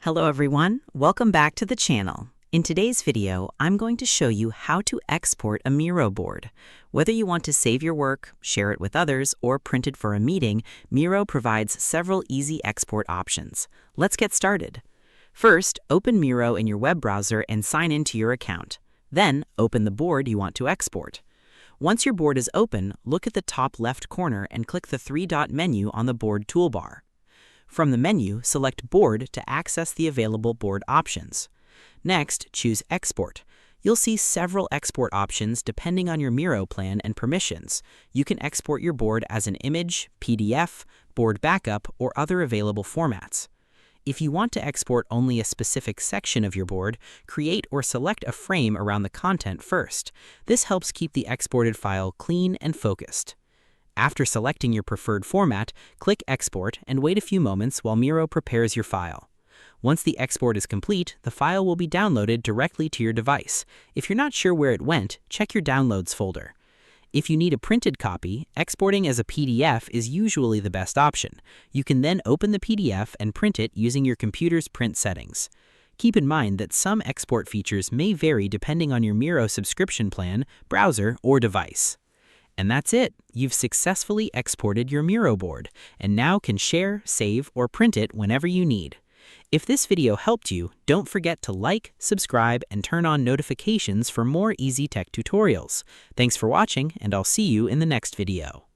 Hello everyone, welcome back to the channel. In today's video, I'm going to show you how to export a Miro board. Whether you want to save your work, share it with others, or print it for a meeting, Miro provides several easy export options. Let's get started. First, open Miro in your web browser and sign into your account. Then, open the board you want to export. Once your board is open, look at the top left corner and click the three-dot menu on the board toolbar. From the menu, select Board to access the available board options. Next, choose Export. You'll see several export options depending on your Miro plan and permissions. You can export your board as an image, PDF, board backup, or other available formats. If you want to export only a specific section of your board, create or select a frame around the content first. This helps keep the exported file clean and focused. After selecting your preferred format, click Export and wait a few moments while Miro prepares your file. Once the export is complete, the file will be downloaded directly to your device. If you're not sure where it went, check your Downloads folder. If you need a printed copy, exporting as a PDF is usually the best option. You can then open the PDF and print it using your computer's print settings. Keep in mind that some export features may vary depending on your Miro subscription plan, browser, or device. And that's it. You've successfully exported your Miro board and now can share, save, or print it whenever you need. If this video helped you, don't forget to like, subscribe, and turn on notifications for more easy tech tutorials. Thanks for watching, and I'll see you in the next video.